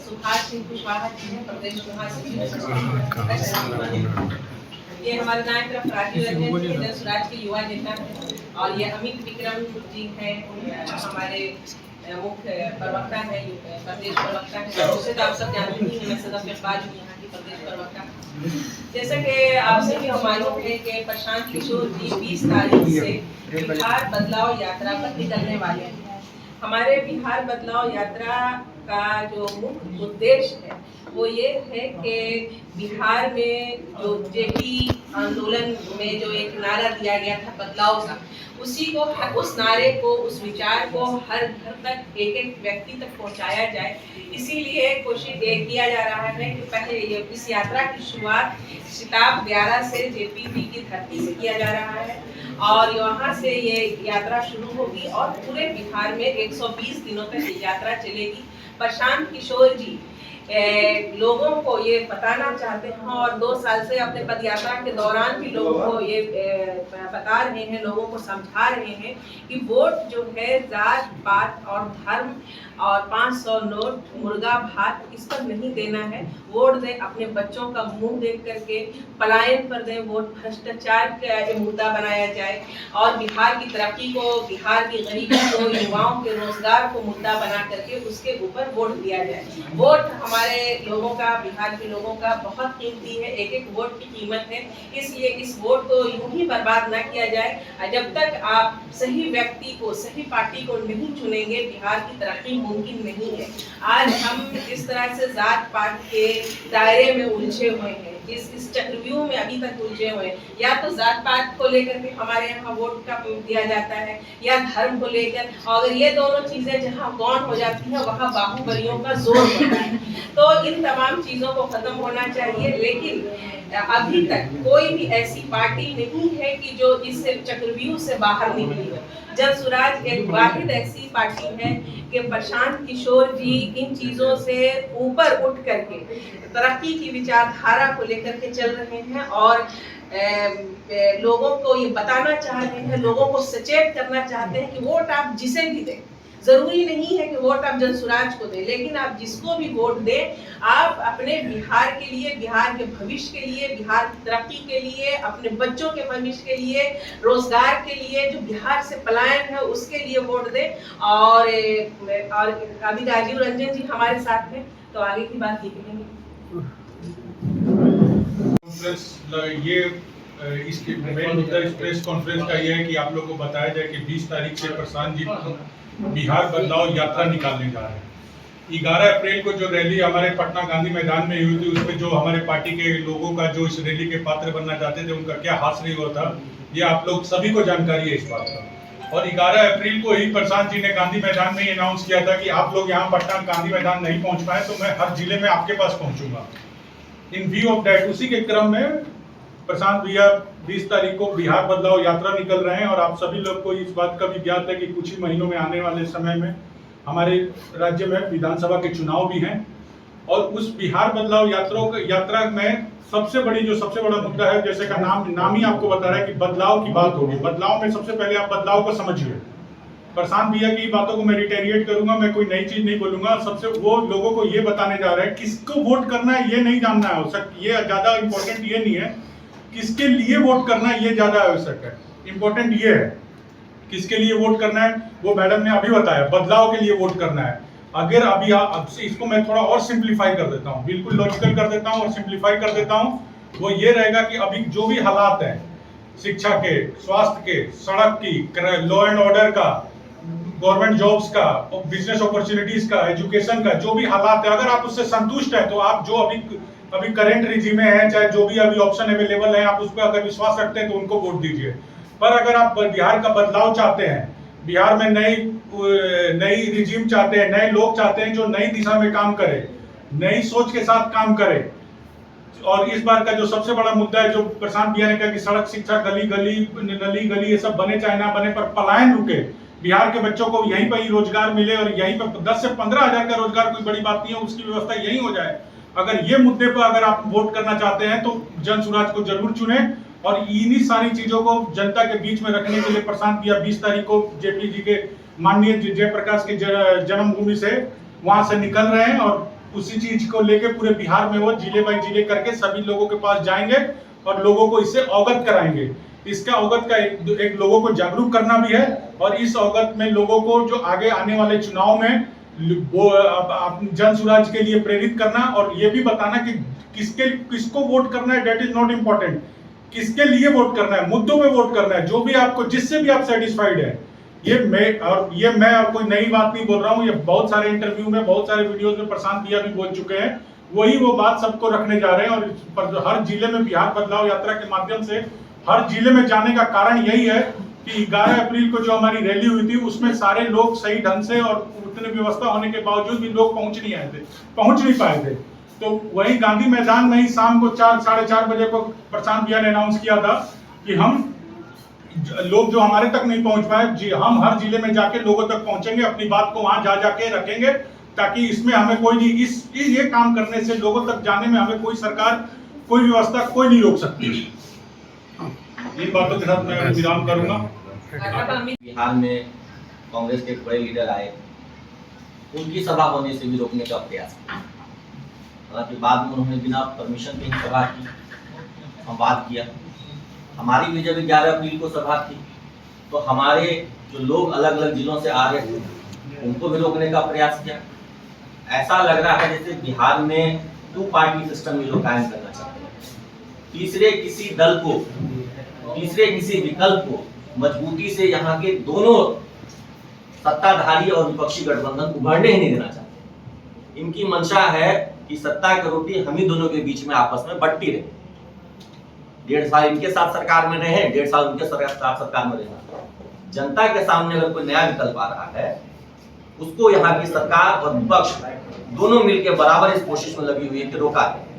सुभाष सिंह कुशवाहा जी हैं, प्रदेश महासचिव। ये हमारे दाएं तरफ राजीव रंजन जी हैं, स्वराज के युवा नेता हैं, और ये अमित विक्रम जी हैं, हमारे मुख्य प्रवक्ता है, प्रदेश प्रवक्ता है। उसे तो आप सब जानते ही हैं, मैं सदस्य इकबाल हूँ यहाँ की प्रदेश प्रवक्ता। जैसा कि आपसे भी मालूम है कि प्रशांत किशोर जी 20 तारीख से बिहार बदलाव यात्रा पर निकलने वाले हैं। हमारे बिहार बदलाव यात्रा का जो मुख्य उद्देश्य है वो ये है कि बिहार में जो जेपी आंदोलन में जो एक नारा दिया गया था बदलाव का, उसी को, उस नारे को, उस विचार को हर घर तक, एक एक व्यक्ति तक पहुंचाया जाए। इसीलिए कोशिश ये किया जा रहा है कि पहले इस यात्रा की शुरुआत सिताब 11 से जेपी की धरती से किया जा रहा है, और वहाँ से ये यात्रा शुरू होगी और पूरे बिहार में 120 दिनों तक ये यात्रा चलेगी। प्रशांत किशोर जी लोगों को ये बताना चाहते हैं, और 2 साल से अपने पदयात्रा के दौरान भी लोगों को ये बता रहे हैं, लोगों को समझा रहे हैं कि वोट जो है जात पात और धर्म और 500 नोट, मुर्गा भात, इस पर नहीं देना है। वोट दें, अपने बच्चों का मुंह देख करके, पलायन पर दें वोट, भ्रष्टाचार का मुद्दा बनाया जाए, और बिहार की तरक्की को, बिहार की गरीबी को, युवाओं के रोजगार को मुद्दा बना करके उसके ऊपर वोट दिया जाए। वोट हमारे लोगों का, बिहार के लोगों का बहुत कीमती है, एक एक वोट की कीमत है, इसलिए इस वोट को यूं ही बर्बाद न किया जाए। जब तक आप सही व्यक्ति को, सही पार्टी को नहीं चुनेंगे, बिहार की तरक्की मुमकिन नहीं है। आज हम जिस तरह से जात पात के दायरे में उलझे हुए हैं, इस चक्रव्यूह में अभी तक उलझे हुए हैं, या तो जात पात को लेकर के हमारे यहाँ वोट का दिया जाता है, या धर्म को लेकर, और अगर ये दोनों चीजें जहाँ गौण हो जाती है वहाँ बाहुबलियों का जोर होता है। तो इन तमाम चीजों को खत्म होना चाहिए, लेकिन अभी तक कोई भी ऐसी पार्टी नहीं है कि जो इस चक्रव्यूह से बाहर निकली हो। जन स्वराज एक वाहिद ऐसी पार्टी है कि प्रशांत किशोर जी इन चीजों से ऊपर उठ करके तरक्की की विचारधारा को लेकर के चल रहे हैं, और लोगों को ये बताना चाहते हैं, लोगों को सचेत करना चाहते हैं कि वोट आप जिसे भी दें, जरूरी नहीं है कि वोट आप जन स्वराज को दें, लेकिन आप जिसको भी वोट दें, आप अपने बिहार के लिए, बिहार के भविष्य के लिए, बिहार की तरक्की के लिए, अपने बच्चों के भविष्य के लिए, रोजगार के लिए, जो बिहार से पलायन है उसके लिए वोट दें। और अभी राजीव रंजन जी हमारे साथ हैं, तो आगे की बात ये कहेंगे। ये इसकी मेन मुद्दा इस प्रेस कॉन्फ्रेंस का ये है कि आप लोगों को बताया जाए कि 20 तारीख से प्रशांत जी बिहार बदलाव यात्रा निकालने जा रहे हैं। 11 अप्रैल को जो रैली हमारे पटना गांधी मैदान में हुई थी, उसमें जो हमारे पार्टी के लोगों का जो इस रैली के पात्र बनना चाहते थे, उनका क्या हासिल हुआ था, ये आप लोग सभी को जानकारी है इस बात का। और 11 अप्रैल को ही प्रशांत जी ने गांधी मैदान में अनाउंस किया था कि आप लोग यहाँ पटना गांधी मैदान नहीं पहुंच पाए तो मैं हर जिले में आपके पास पहुंचूंगा। इन व्यू ऑफ दैट, उसी के क्रम में प्रशांत भैया 20 तारीख को बिहार बदलाव यात्रा निकल रहे हैं, और आप सभी लोग को इस बात का भी ज्ञात है कि कुछ ही महीनों में, आने वाले समय में हमारे राज्य में विधानसभा के चुनाव भी हैं। और उस बिहार बदलाव यात्रा में सबसे बड़ा मुद्दा है, जैसे का नाम ही आपको बता रहा है कि बदलाव की बात होगी। बदलाव में सबसे पहले आप बदलाव को समझिए। प्रशांत भैया की बातों को मैं रिटेरिएट करूंगा, मैं कोई नई चीज नहीं बोलूंगा। सबसे वो लोगों को ये बताने जा रहे हैं, किसको वोट करना है ये नहीं जानना है आवश्यक, ये ज्यादा इंपॉर्टेंट ये नहीं है किसके लिए वोट करना है, ये ज्यादा आवश्यक है। इंपॉर्टेंट ये है किसके लिए वोट करना है, वो मैडम ने अभी बताया, बदलाव के लिए वोट करना है। अगर अभी इसको मैं थोड़ा और सिंप्लीफाई कर देता हूँ, बिल्कुल लॉजिकल कर देता हूँ और सिंप्लीफाई कर देता हूँ, वो ये रहेगा कि अभी जो भी हालात हैं, शिक्षा के, स्वास्थ्य के, सड़क की, लॉ एंड ऑर्डर का, गवर्नमेंट जॉब्स का, बिजनेस अपॉर्चुनिटीज का, एजुकेशन का, जो भी हालात है, अगर आप उससे संतुष्ट हैं तो आप जो अभी करंट रिजीम में है, चाहे जो भी अभी ऑप्शन अवेलेबल है, आप उस पर अगर विश्वास रखते हैं तो उनको वोट दीजिए। पर अगर आप बिहार का बदलाव चाहते हैं, बिहार में नई रिजीम चाहते हैं, नए लोग चाहते हैं जो नई दिशा में काम करे, नई सोच के साथ काम करे, और इस बार का जो सबसे बड़ा मुद्दा है, जो प्रशांत भैया ने कहा कि सड़क, शिक्षा, नली गली ये सब बने चाहे ना बने, पर पलायन रुके, बिहार के बच्चों को यहीं पर ही रोजगार मिले, और यहीं पर 10 से 15 हजार का रोजगार कोई बड़ी बात नहीं है, उसकी व्यवस्था यहीं हो जाए। अगर ये मुद्दे पर अगर आप वोट करना चाहते हैं तो जन स्वराज को जरूर चुने, और इन्हीं सारी चीजों को जनता के बीच में रखने के लिए प्रशांत भैया 20 तारीख को जेपी जी के, माननीय जयप्रकाश के जन्मभूमि से वहां से निकल रहे हैं और उसी चीज को लेके पूरे बिहार में वो जिले बाई जिले करके सभी लोगों के पास जाएंगे और लोगों को इससे अवगत कराएंगे। इसका अवगत का एक लोगों को जागरूक करना भी है और इस अवगत में लोगों को जो आगे आने वाले चुनाव में वो जन स्वराज के लिए प्रेरित करना और ये भी बताना कि किसको वोट करना है, डेट इज नॉट इम्पोर्टेंट, किसके लिए वोट करना है, मुद्दों पे वोट करना है, जो भी आपको जिससे भी आप सेटिस्फाइड है। ये मैं कोई नई बात नहीं बोल रहा हूँ, ये बहुत सारे इंटरव्यू में, बहुत सारे वीडियोस में प्रशांत भैया भी बोल चुके हैं, वही वो बात सबको रखने जा रहे हैं। और हर जिले में बिहार बदलाव यात्रा के माध्यम से हर जिले में जाने का कारण यही है कि 11 अप्रैल को जो हमारी रैली हुई थी उसमें सारे लोग सही ढंग से और उतनी व्यवस्था होने के बावजूद भी लोग पहुंच नहीं पाए थे। तो वही गांधी मैदान में ही शाम को 4-4:30 बजे को प्रशांत भैया ने अनाउंस किया था कि हम लोग जो हमारे तक नहीं पहुंच पाए हम हर जिले में जाके लोगों तक पहुंचेंगे, अपनी बात को वहां जाके रखेंगे, ताकि इसमें हमें कोई नहीं ये काम करने से लोगों तक जाने में हमें कोई सरकार, कोई व्यवस्था कोई नहीं रोक सकती। इन बातों के साथ मैं विराम करूंगा। बिहार में कांग्रेस के बड़े लीडर आए, उनकी सभा होने से भी रोकने का प्रयास किया। हालांकि बाद में उन्होंने बिना परमिशन के ही सभा की, संवाद किया। हमारी भी जब 11 अप्रैल को सभा थी तो हमारे जो लोग अलग अलग जिलों से आ रहे थे उनको भी रोकने का प्रयास किया। ऐसा लग रहा है जैसे बिहार में 2 पार्टी सिस्टम ये लोग कायम करना चाहते हैं। तीसरे किसी दल को, तीसरे किसी विकल्प को मजबूती से यहाँ के दोनों सत्ताधारी और विपक्षी गठबंधन उभरने ही नहीं देना चाहते। इनकी मंशा है कि सत्ता की रोटी हम ही दोनों के बीच में आपस में बंटती रहे। 1.5 साल इनके साथ सरकार में रहे, 1.5 साल उनके साथ सरकार में रहे। जनता के सामने अगर कोई नया विकल्प आ रहा है उसको यहाँ की सरकार और विपक्ष दोनों मिलकर बराबर इस कोशिश में लगी हुई है कि रोका है।